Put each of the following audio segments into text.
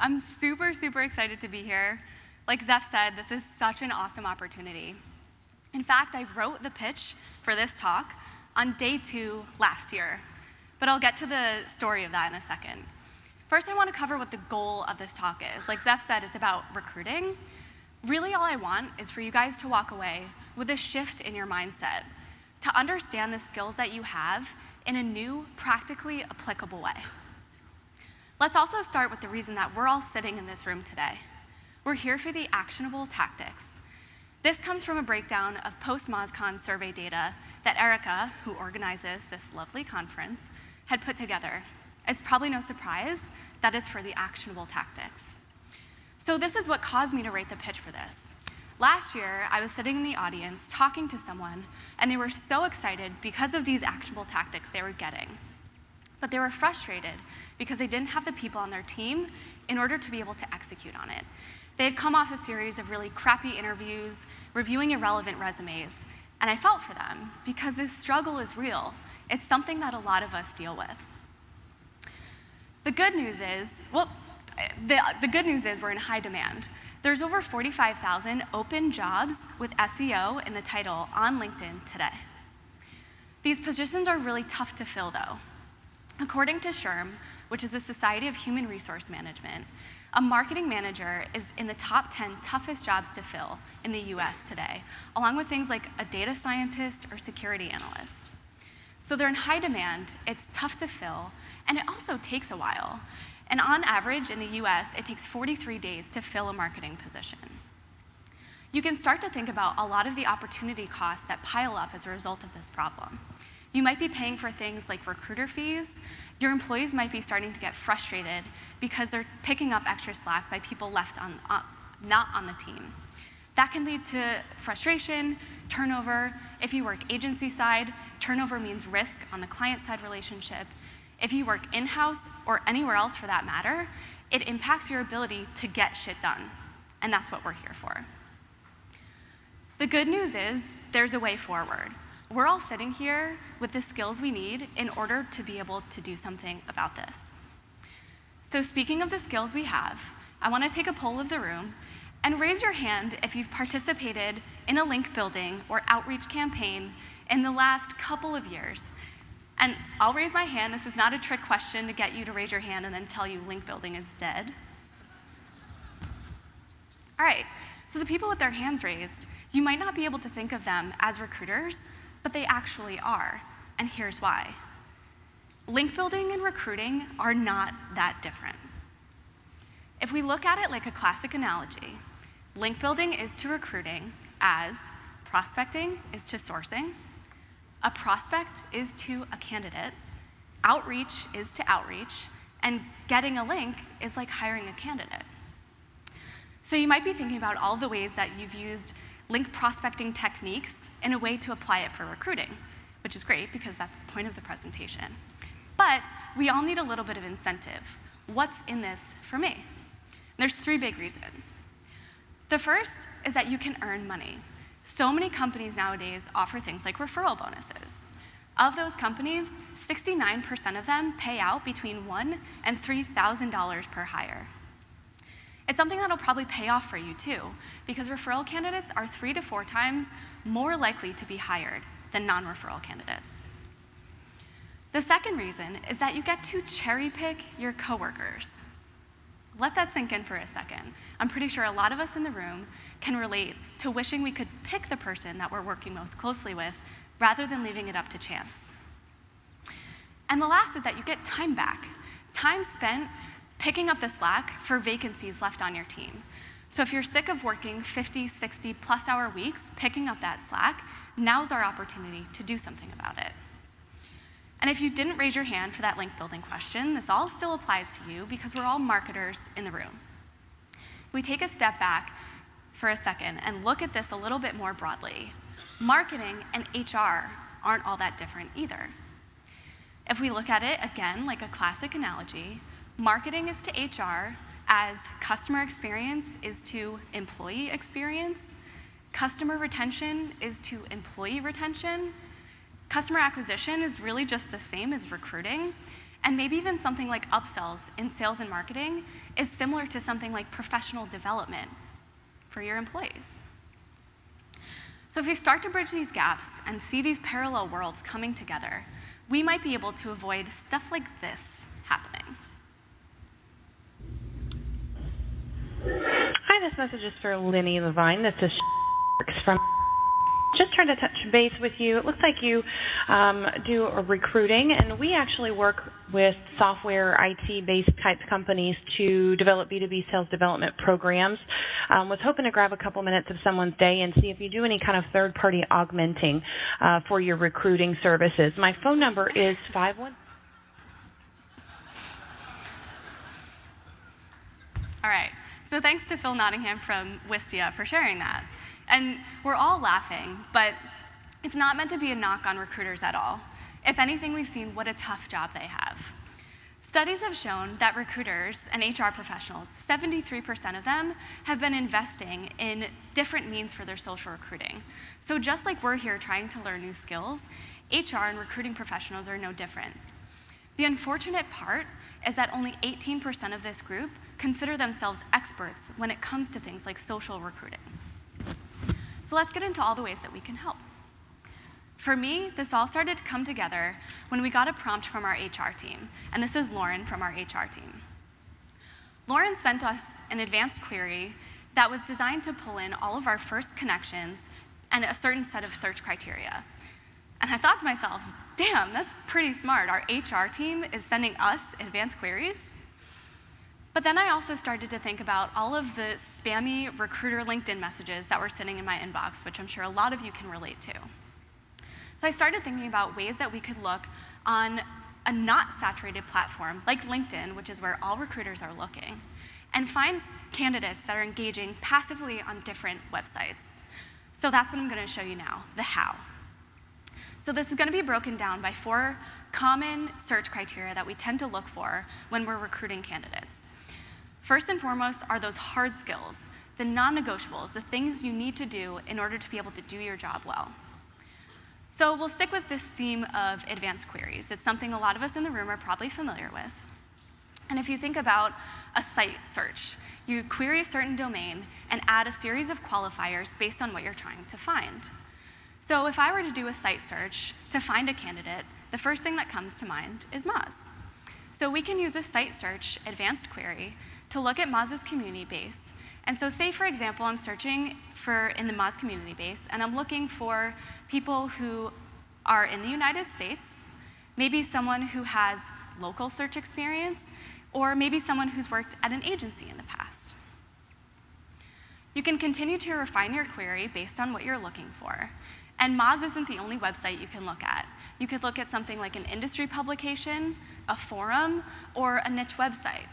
I'm super, super excited to be here. Like Zeph said, this is such an awesome opportunity. In fact, I wrote the pitch for this talk on day 2 last year, but I'll get to the story of that in a second. First, I want to cover what the goal of this talk is. Like Zeph said, it's about recruiting. Really, all I want is for you guys to walk away with a shift in your mindset, to understand the skills that you have in a new, practically applicable way. Let's also start with the reason that we're all sitting in this room today. We're here for the actionable tactics. This comes from a breakdown of post-MozCon survey data that Erica, who organizes this lovely conference, had put together. It's probably no surprise that it's for the actionable tactics. So this is what caused me to write the pitch for this. Last year, I was sitting in the audience talking to someone, and they were so excited because of these actionable tactics they were getting. But they were frustrated because they didn't have the people on their team in order to be able to execute on it. They had come off a series of really crappy interviews, reviewing irrelevant resumes, and I felt for them because this struggle is real. It's something that a lot of us deal with. The good news is, the good news is we're in high demand. There's over 45,000 open jobs with SEO in the title on LinkedIn today. These positions are really tough to fill, though. According to SHRM, which is the Society of Human Resource Management, a marketing manager is in the top 10 toughest jobs to fill in the US today, along with things like a data scientist or security analyst. So they're in high demand, it's tough to fill, and it also takes a while. And on average, in the US, it takes 43 days to fill a marketing position. You can start to think about a lot of the opportunity costs that pile up as a result of this problem. You might be paying for things like recruiter fees. Your employees might be starting to get frustrated because they're picking up extra slack by people left not on the team. That can lead to frustration, turnover. If you work agency side, turnover means risk on the client side relationship. If you work in-house or anywhere else for that matter, it impacts your ability to get shit done. And that's what we're here for. The good news is there's a way forward. We're all sitting here with the skills we need in order to be able to do something about this. So speaking of the skills we have, I want to take a poll of the room and raise your hand if you've participated in a link building or outreach campaign in the last couple of years. And I'll raise my hand. This is not a trick question to get you to raise your hand and then tell you link building is dead. All right, so the people with their hands raised, you might not be able to think of them as recruiters, but they actually are, and here's why. Link building and recruiting are not that different. If we look at it like a classic analogy, link building is to recruiting as prospecting is to sourcing, a prospect is to a candidate, outreach is to outreach, and getting a link is like hiring a candidate. So you might be thinking about all the ways that you've used link prospecting techniques in a way to apply it for recruiting, which is great because that's the point of the presentation. But we all need a little bit of incentive. What's in this for me? There's 3 big reasons. The first is that you can earn money. So many companies nowadays offer things like referral bonuses. Of those companies, 69% of them pay out between $1,000 and $3,000 per hire. It's something that'll probably pay off for you too, because referral candidates are 3 to 4 times more likely to be hired than non-referral candidates. The second reason is that you get to cherry pick your coworkers. Let that sink in for a second. I'm pretty sure a lot of us in the room can relate to wishing we could pick the person that we're working most closely with rather than leaving it up to chance. And the last is that you get time back, time spent picking up the slack for vacancies left on your team. So if you're sick of working 50, 60 plus hour weeks, picking up that slack, now's our opportunity to do something about it. And if you didn't raise your hand for that link building question, this all still applies to you because we're all marketers in the room. We take a step back for a second and look at this a little bit more broadly. Marketing and HR aren't all that different either. If we look at it again like a classic analogy, marketing is to HR as customer experience is to employee experience, customer retention is to employee retention, customer acquisition is really just the same as recruiting, And maybe even something like upsells in sales and marketing is similar to something like professional development for your employees. So if we start to bridge these gaps and see these parallel worlds coming together, we might be able to avoid stuff like this happening. Hi, this message is for Linny Levine. This is from just trying to touch base with you. It looks like you do recruiting, and we actually work with software IT-based type companies to develop B2B sales development programs. Was hoping to grab a couple minutes of someone's day and see if you do any kind of third-party augmenting for your recruiting services. My phone number is 51. All right, so thanks to Phil Nottingham from Wistia for sharing that. And we're all laughing, but it's not meant to be a knock on recruiters at all. If anything, we've seen what a tough job they have. Studies have shown that recruiters and HR professionals, 73% of them, have been investing in different means for their social recruiting. So just like we're here trying to learn new skills, HR and recruiting professionals are no different. The unfortunate part is that only 18% of this group consider themselves experts when it comes to things like social recruiting. So let's get into all the ways that we can help. For me, this all started to come together when we got a prompt from our HR team, and this is Lauren from our HR team. Lauren sent us an advanced query that was designed to pull in all of our first connections and a certain set of search criteria. And I thought to myself, damn, that's pretty smart. Our HR team is sending us advanced queries. But then I also started to think about all of the spammy recruiter LinkedIn messages that were sitting in my inbox, which I'm sure a lot of you can relate to. So I started thinking about ways that we could look on a not saturated platform like LinkedIn, which is where all recruiters are looking, and find candidates that are engaging passively on different websites. So that's what I'm going to show you now, the how. So this is going to be broken down by 4 common search criteria that we tend to look for when we're recruiting candidates. First and foremost are those hard skills, the non-negotiables, the things you need to do in order to be able to do your job well. So we'll stick with this theme of advanced queries. It's something a lot of us in the room are probably familiar with. And if you think about a site search, you query a certain domain and add a series of qualifiers based on what you're trying to find. So if I were to do a site search to find a candidate, the first thing that comes to mind is Moz. So we can use a site search advanced query to look at Moz's community base. And so say, for example, I'm searching in the Moz community base, and I'm looking for people who are in the United States, maybe someone who has local search experience, or maybe someone who's worked at an agency in the past. You can continue to refine your query based on what you're looking for. And Moz isn't the only website you can look at. You could look at something like an industry publication, a forum, or a niche website.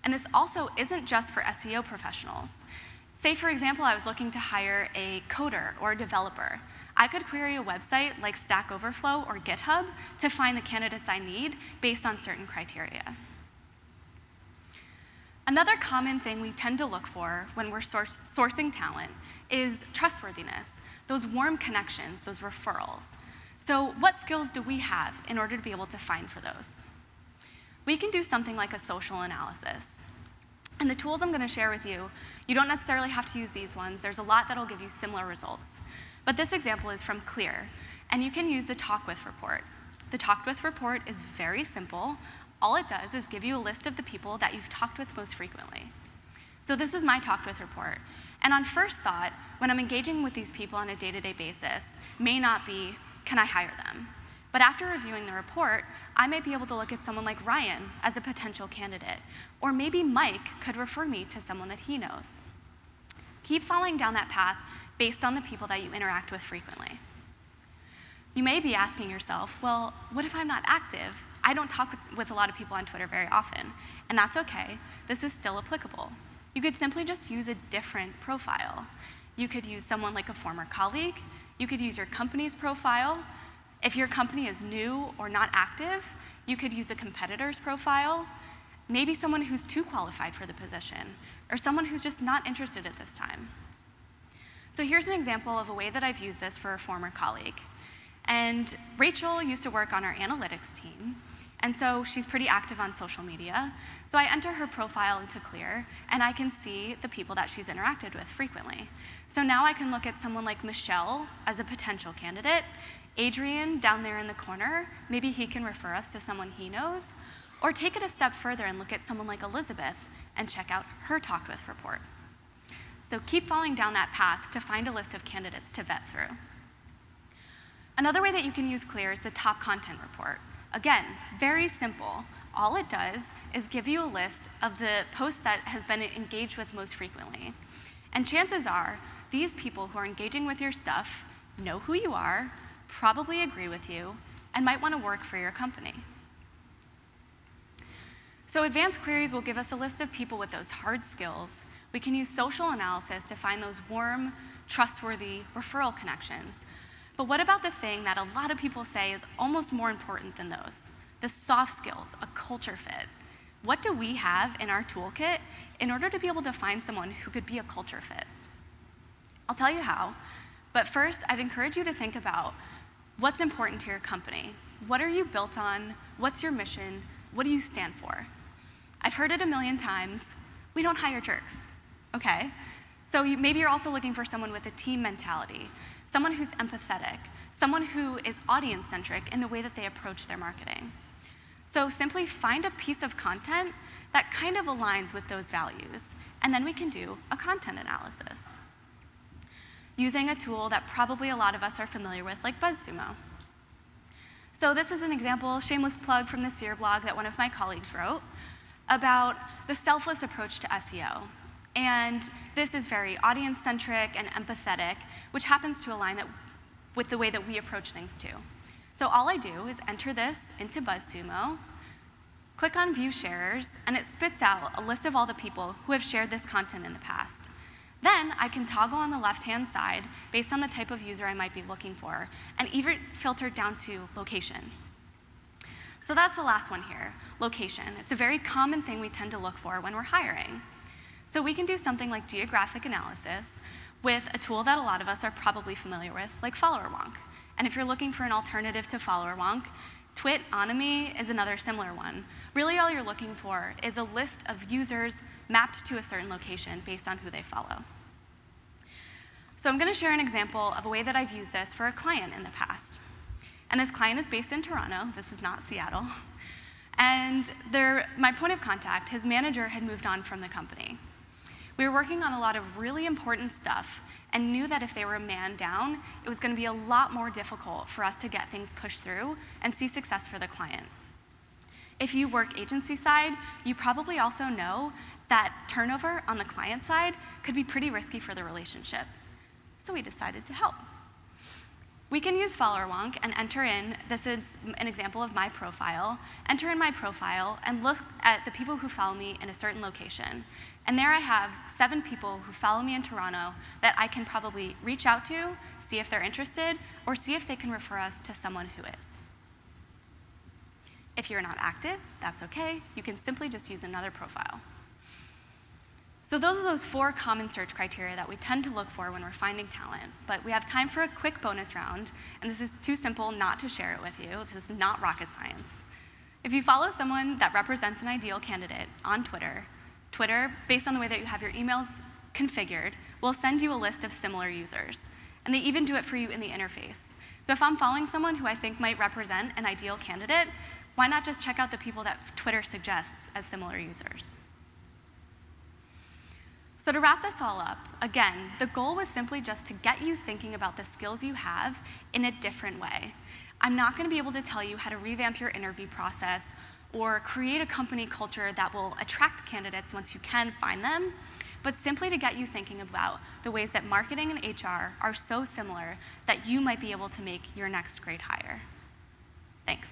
And this also isn't just for SEO professionals. Say, for example, I was looking to hire a coder or a developer. I could query a website like Stack Overflow or GitHub to find the candidates I need based on certain criteria. Another common thing we tend to look for when we're sourcing talent is trustworthiness, those warm connections, those referrals. So what skills do we have in order to be able to find for those? We can do something like a social analysis. And the tools I'm going to share with you, you don't necessarily have to use these ones. There's a lot that'll give you similar results. But this example is from Clear, and you can use the Talk With report. The Talk With report is very simple. All it does is give you a list of the people that you've talked with most frequently. So this is my Talk With report. And on first thought, when I'm engaging with these people on a day-to-day basis, may not be, can I hire them? But after reviewing the report, I might be able to look at someone like Ryan as a potential candidate, or maybe Mike could refer me to someone that he knows. Keep following down that path based on the people that you interact with frequently. You may be asking yourself, well, what if I'm not active? I don't talk with a lot of people on Twitter very often, and that's okay. This is still applicable. You could simply just use a different profile. You could use someone like a former colleague. You could use your company's profile. If your company is new or not active, you could use a competitor's profile, maybe someone who's too qualified for the position, or someone who's just not interested at this time. So here's an example of a way that I've used this for a former colleague. And Rachel used to work on our analytics team, And so she's pretty active on social media. So I enter her profile into Clear, and I can see the people that she's interacted with frequently. So now I can look at someone like Michelle as a potential candidate, Adrian down there in the corner, maybe he can refer us to someone he knows, or take it a step further and look at someone like Elizabeth and check out her Talked With report. So keep following down that path to find a list of candidates to vet through. Another way that you can use Clear is the top content report. Again, very simple. All it does is give you a list of the posts that has been engaged with most frequently. And chances are, these people who are engaging with your stuff know who you are, probably agree with you, and might want to work for your company. So advanced queries will give us a list of people with those hard skills. We can use social analysis to find those warm, trustworthy referral connections. But what about the thing that a lot of people say is almost more important than those? The soft skills, a culture fit. What do we have in our toolkit in order to be able to find someone who could be a culture fit? I'll tell you how, but first I'd encourage you to think about what's important to your company. What are you built on? What's your mission? What do you stand for? I've heard it a million times, we don't hire jerks, okay? So maybe you're also looking for someone with a team mentality, someone who's empathetic, someone who is audience-centric in the way that they approach their marketing. So simply find a piece of content that kind of aligns with those values, and then we can do a content analysis using a tool that probably a lot of us are familiar with, like BuzzSumo. So this is an example, shameless plug from the SEER blog that one of my colleagues wrote about the selfless approach to SEO. And this is very audience-centric and empathetic, which happens to align with the way that we approach things too. So all I do is enter this into BuzzSumo, click on View Sharers, and it spits out a list of all the people who have shared this content in the past. Then I can toggle on the left-hand side based on the type of user I might be looking for, and even filter down to location. So that's the last one here, location. It's a very common thing we tend to look for when we're hiring. So we can do something like geographic analysis with a tool that a lot of us are probably familiar with, like FollowerWonk. And if you're looking for an alternative to FollowerWonk, Twitonomy is another similar one. Really all you're looking for is a list of users mapped to a certain location based on who they follow. So I'm going to share an example of a way that I've used this for a client in the past. And this client is based in Toronto. This is not Seattle. And my point of contact, his manager, had moved on from the company. We were working on a lot of really important stuff and knew that if they were a man down, it was going to be a lot more difficult for us to get things pushed through and see success for the client. If you work agency side, you probably also know that turnover on the client side could be pretty risky for the relationship. So we decided to help. We can use FollowerWonk and enter in, this is an example of my profile, enter in my profile and look at the people who follow me in a certain location. And there I have 7 people who follow me in Toronto that I can probably reach out to, see if they're interested, or see if they can refer us to someone who is. If you're not active, that's okay. You can simply just use another profile. So those are those 4 common search criteria that we tend to look for when we're finding talent. But we have time for a quick bonus round, and this is too simple not to share it with you. This is not rocket science. If you follow someone that represents an ideal candidate on Twitter, based on the way that you have your emails configured, will send you a list of similar users. And they even do it for you in the interface. So if I'm following someone who I think might represent an ideal candidate, why not just check out the people that Twitter suggests as similar users? So to wrap this all up, again, the goal was simply just to get you thinking about the skills you have in a different way. I'm not going to be able to tell you how to revamp your interview process or create a company culture that will attract candidates once you can find them, but simply to get you thinking about the ways that marketing and HR are so similar that you might be able to make your next great hire. Thanks.